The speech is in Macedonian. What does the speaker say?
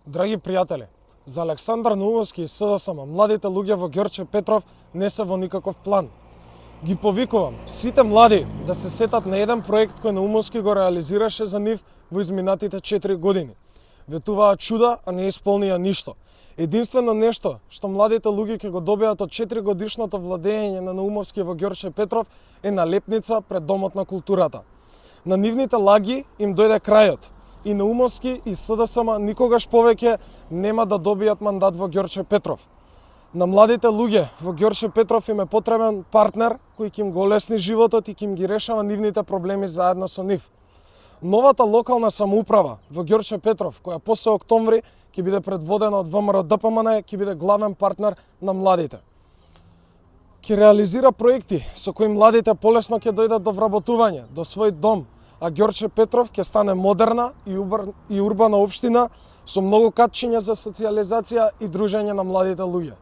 Драги пријатели, за Александар Наумовски и СДСМ, младите луѓе во Ѓорче Петров не се во никаков план. Ги повикувам сите млади да се сетат на еден проект кој Наумовски го реализираше за нив во изминатите 4 години. Ветуваа чуда, а не исполнија ништо. Единствено нешто што младите луѓе ќе го добијат од 4 годишното владење на Наумовски во Ѓорче Петров е налепница пред Домот на културата. На нивните лаги им дојде крајот. И Наумовски и СДСМ никогаш повеќе нема да добијат мандат во Ѓорче Петров. На младите луѓе во Ѓорче Петров им е потребен партнер кој ќе им го олесни животот и ќе им ги решава нивните проблеми заедно со нив. Новата локална самоуправа во Ѓорче Петров, која после октомври ќе биде предводена од ВМРО-ДПМН, ќе биде главен партнер на младите. Ќе реализира проекти со кои младите полесно ќе дојдат до вработување, до свој дом, а Ѓорче Петров ќе стане модерна и урбана општина со многу катчиња за социјализација и дружење на младите луѓе.